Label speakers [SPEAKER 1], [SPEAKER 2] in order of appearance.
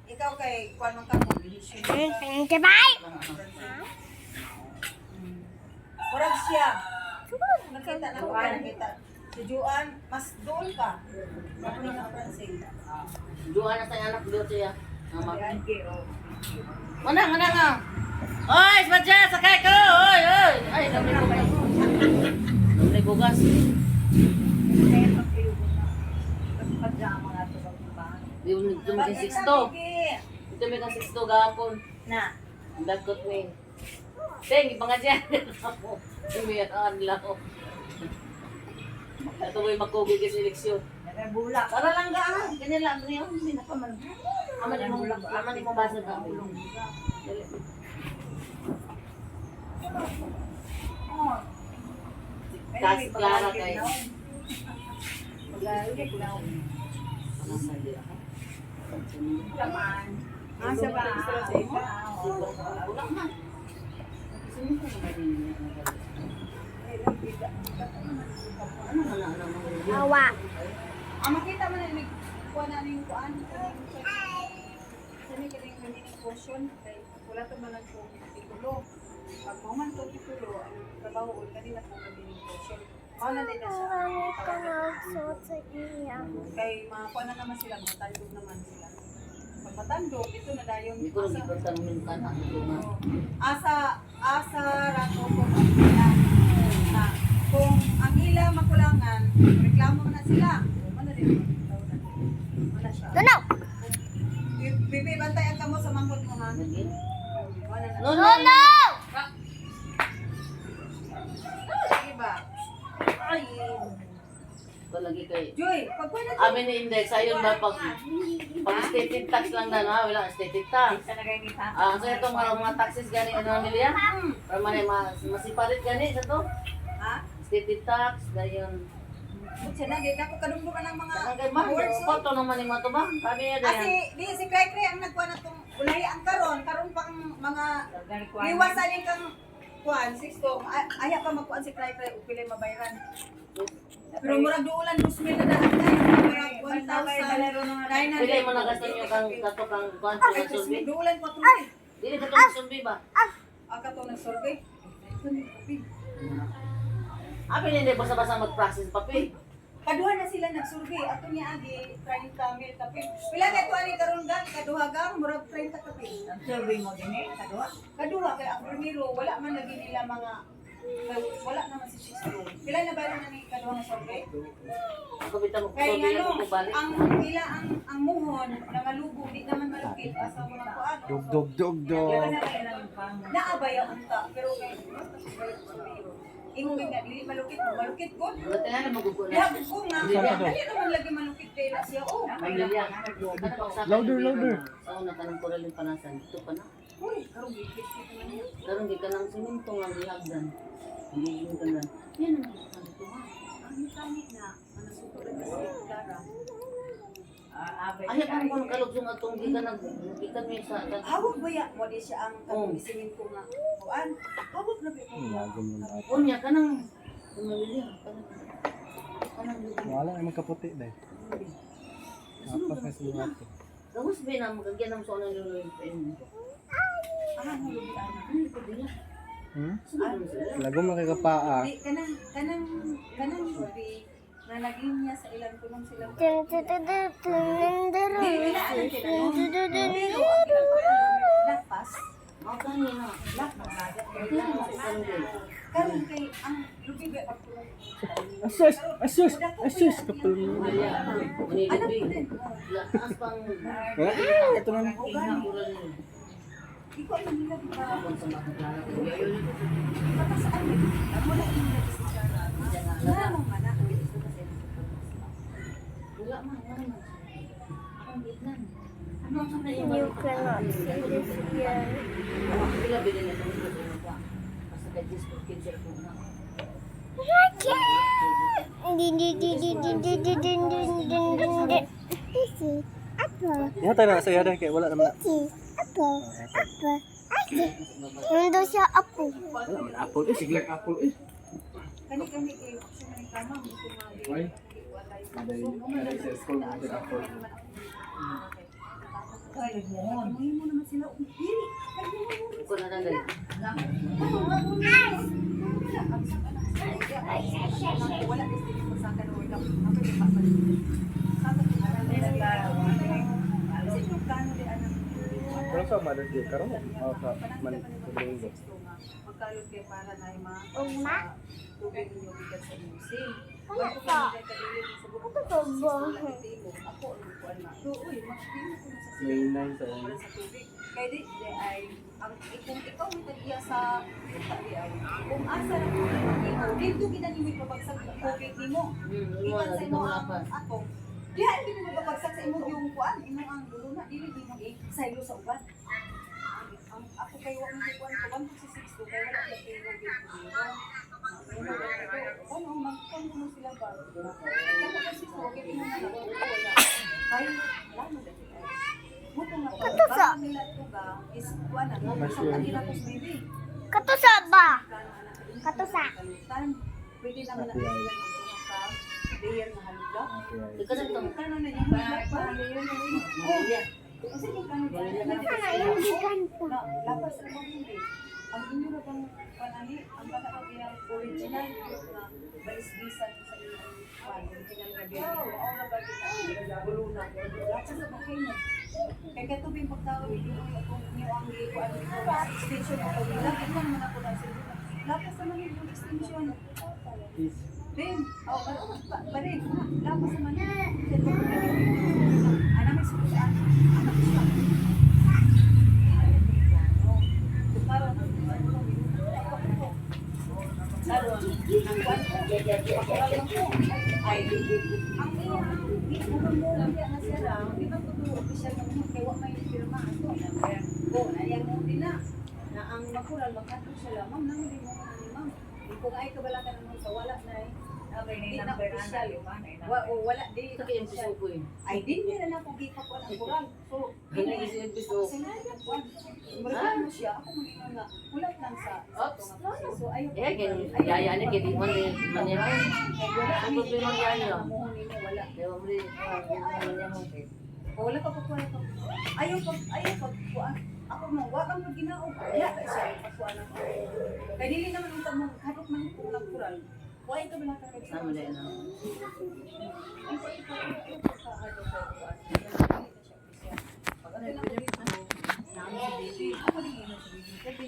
[SPEAKER 1] Ikaw kay kuan man ka mo. Murag siya. Nakita na ko nakita. Si Juan mas doon ka. Ako ni na Francine.
[SPEAKER 2] Juan na sa anak dito siya. Mana nga. Oy, Smadja, sakay ko. Oy. Ay, dami ko. Dami bugas. Dito may 6 to. Dito may 6 to gapon.
[SPEAKER 1] Na.
[SPEAKER 2] Dagot ni. Teng, ipangadyan ako. Sumiyakan lang ako. Ito may magkugi ka seleksyon.
[SPEAKER 1] Bulak.
[SPEAKER 2] Tara lang ga. Ganyan lang. Hindi na pa man. Aman mo basa ka. Kasi Clara kayo.
[SPEAKER 1] Asa ba?
[SPEAKER 3] Awa.
[SPEAKER 1] Makita mo na kuha na yung kuan. Sani ka rin yung portion. Wala ito man ito titulo. Pag mo man ito titulo, ang trabaho ulit kanina po kami yung portion. Mauna din na siya. Kay mga kuha na naman sila, matandog naman sila. Pag matandog, ito na dayon.
[SPEAKER 2] Hindi ko lang ipatanungin ka na.
[SPEAKER 1] Asa rato ko na kung ang ila makulangan, reklamo na sila. Ano din? Wala siya.
[SPEAKER 3] No.
[SPEAKER 1] Bibi, bantayan ka mo sa mangkot mo ha.
[SPEAKER 2] No.
[SPEAKER 1] Sige ba? Ay.
[SPEAKER 2] Ito lagi kayo.
[SPEAKER 1] Joy, pag wala
[SPEAKER 2] Amin ni Index, ayun ba pag stated tax lang na, ha? Wala stated tax. So itong mga taxes gani, ano ang nila? Para masipalit gani sa to?
[SPEAKER 1] ha?
[SPEAKER 2] Stated tax, gayon.
[SPEAKER 1] Siya na, di na ako kadungdukan ng mga
[SPEAKER 2] Ang ba?
[SPEAKER 1] words.
[SPEAKER 2] Photo naman ni mo to ba? Kami yan.
[SPEAKER 1] Si Cray ang nagkuha na itong ulay ang karon pang mga liwasan yung kang kuhan, 6 to, ayaw ka magkuhan si Cray upilay mabayaran. Pero murag duulan 2,000 na dahil murag 1,900.
[SPEAKER 2] Pili mo na kasi yung kato kang kwanto na survey.
[SPEAKER 1] Duulan ko ito.
[SPEAKER 2] Dili ka itong survey ba?
[SPEAKER 1] Aka ito nag-survey.
[SPEAKER 2] Amin hindi basta-basta mag-process papi.
[SPEAKER 1] Kaduha na sila nag-survey. Ato niya agi 30,000 kapin. Pila ka ito ani karon gan kaduha gang murag 30 kapin.
[SPEAKER 4] Ang survey mo din eh, kaduha.
[SPEAKER 1] Kaduha kay ang primero wala man lagi nila mga wala naman si Sisto. Pila na ba na ni kaduha nga survey?
[SPEAKER 2] Ako bitaw mo
[SPEAKER 1] Kay
[SPEAKER 2] survey
[SPEAKER 1] ano,
[SPEAKER 2] ako balik.
[SPEAKER 1] ang ila ang muhon na malubo di naman malupit asa mo na kuan.
[SPEAKER 5] Dog.
[SPEAKER 1] Naabayaw unta pero kay ingon nga dili malukit gud.
[SPEAKER 2] Dati na magugulat.
[SPEAKER 1] Diha ko nga dili naman lagi malukit kay na siya. Oh,
[SPEAKER 5] Louder.
[SPEAKER 2] Sa una ka ng koral yung panasan. Dito pa na.
[SPEAKER 1] uy, karong gipit naman niya.
[SPEAKER 2] Karon di ka lang siminto nga gihagdan. Hindi yung ganun. Yan ang dito ha.
[SPEAKER 1] Ang mitani na ano suko lang kasi Clara.
[SPEAKER 2] Ayaw pa mo kalugtong atong di ka nagkikan mo sa
[SPEAKER 1] Hawag ba ya mo di siya ang kagisingin ko nga kuan. Hawag na ba ko.
[SPEAKER 2] Unya ka nang umili kanang
[SPEAKER 5] Wala naman kaputi dahil. Apat na sila natin.
[SPEAKER 2] Gawos ba na magagyan ng sono ng luluin pa yun?
[SPEAKER 1] Hulubi ana.
[SPEAKER 2] Ano ko din?
[SPEAKER 5] Lago makikapaa.
[SPEAKER 1] Di kanang lubi na naging niya sa ilang tulong sila. Lapas.
[SPEAKER 2] Ang kanina.
[SPEAKER 1] Karon kay ang lubi ba
[SPEAKER 5] Asus! Kapal mo.
[SPEAKER 1] anak ko din.
[SPEAKER 2] Lakas pang
[SPEAKER 5] Ito na.
[SPEAKER 1] Ikaw ang nila di ba?
[SPEAKER 2] sa makaklara.
[SPEAKER 1] Patasaan mo. Amo na inila sa Clara. Wala mo man na.
[SPEAKER 2] Wala man. Ang gitnan. Ano ang sa
[SPEAKER 3] You cannot see this here.
[SPEAKER 2] Pila bilhin na ito sa basta kay Discord kids ko na.
[SPEAKER 3] This is apple.
[SPEAKER 5] Yan tayo na sa yada kaya wala naman.
[SPEAKER 3] This is apple. Nandun siya apple.
[SPEAKER 5] Wala naman apple. Sige apple.
[SPEAKER 1] Kani kay siya man kama.
[SPEAKER 5] Uy. Maday sa school mo din ako.
[SPEAKER 1] Ay, mo naman sila dili.
[SPEAKER 2] Ko na lang dali.
[SPEAKER 1] Wala kasi dito sa akin wala. Ako yung papalit. Sabi ko kasi yung plano di anak.
[SPEAKER 5] Pero sa Mother's Day, karon mo sa Domingo.
[SPEAKER 1] Magkalot kayo para na yung mga
[SPEAKER 3] Uma?
[SPEAKER 1] tubig ninyo bigat sa musing.
[SPEAKER 3] Wala
[SPEAKER 1] Bago
[SPEAKER 3] pa.
[SPEAKER 1] kami nagkadili sa bukod
[SPEAKER 3] Ano to ba?
[SPEAKER 1] ako ang bukuan na. So, uy, makikita ko na sa
[SPEAKER 5] May 9 sa
[SPEAKER 1] wala sa tubig. Kaya di ay ang kung ikaw may tagiya sa yuta di ay kung asa na ko imo dito ginanimig mabagsak sa tubig nimo. Ikan sa imo ang atong. Diha hindi mo mabagsak sa imo yung kuan, imo ang dulo na dili mo saylo sa uban. Ang ako kay wa man kuan ko 166 kay wala na kay ano magkuan mo sila ba? Kaya kasi ko kay imo na wala. Ay, lalo dati. Buto na pa. Baka nila tuga is kuan na sa kanila ko baby.
[SPEAKER 3] Katusa ba? Katusa.
[SPEAKER 1] Pwede naman na sila sa layer na halugla.
[SPEAKER 2] Ikaw na ito.
[SPEAKER 1] Kano na yung pa layer na yun. Oh, yeah. Kasi yung kano
[SPEAKER 3] Sana yung giganto.
[SPEAKER 1] lapas sa mga hindi. Ang inyo na bang panani, ang baka pa yung original na balis-bisan sa inyong kwan, original na biyan. Oo na ba kita? Buluna. Lakas sa bakay mo. Kaya katubing pagtawag ito kung inyo ang ano ito extension ako nila. Ito naman ako na sila. Lapas naman yung extension. Ben, oh, balik. Lapas naman. Ano may sulaan? Ano may sulaan? Ay, ang iyang na siya lang, di ba po ito official na mo, kaya wak may pirma ito. Go, nayang mo din na ang makural, magkatong siya lang, ma'am, naman din mo ni ma'am. Kung ay kabala ka naman sa wala na eh. Di na official. Wala, di
[SPEAKER 2] Ito kaya yung piso ko eh.
[SPEAKER 1] ay, din nila na kung di pa po ang kural. So,
[SPEAKER 2] Hindi kasi yung piso.
[SPEAKER 1] Marami mo siya, ako magiging nga, ulat lang sa
[SPEAKER 2] Oops.
[SPEAKER 1] so ayaw
[SPEAKER 2] Eh, ganyan. Yaya niya, ganyan man din. Manyan. Ang problema ng yaya.
[SPEAKER 1] wala.
[SPEAKER 2] Kaya mo rin. Manyan mo.
[SPEAKER 1] Wala ka pa po ito. Ayaw pag kuan. Ako mo, wakang pag ginaog. Wala ka siya pagkuan ako. Kaya dili naman ang tamong hadok man kung nagkural. Wala ito wala ka kay sa.
[SPEAKER 2] Sama din.
[SPEAKER 1] Pag ano lang dito, namin sa baby. Ako din yun sa baby. Kasi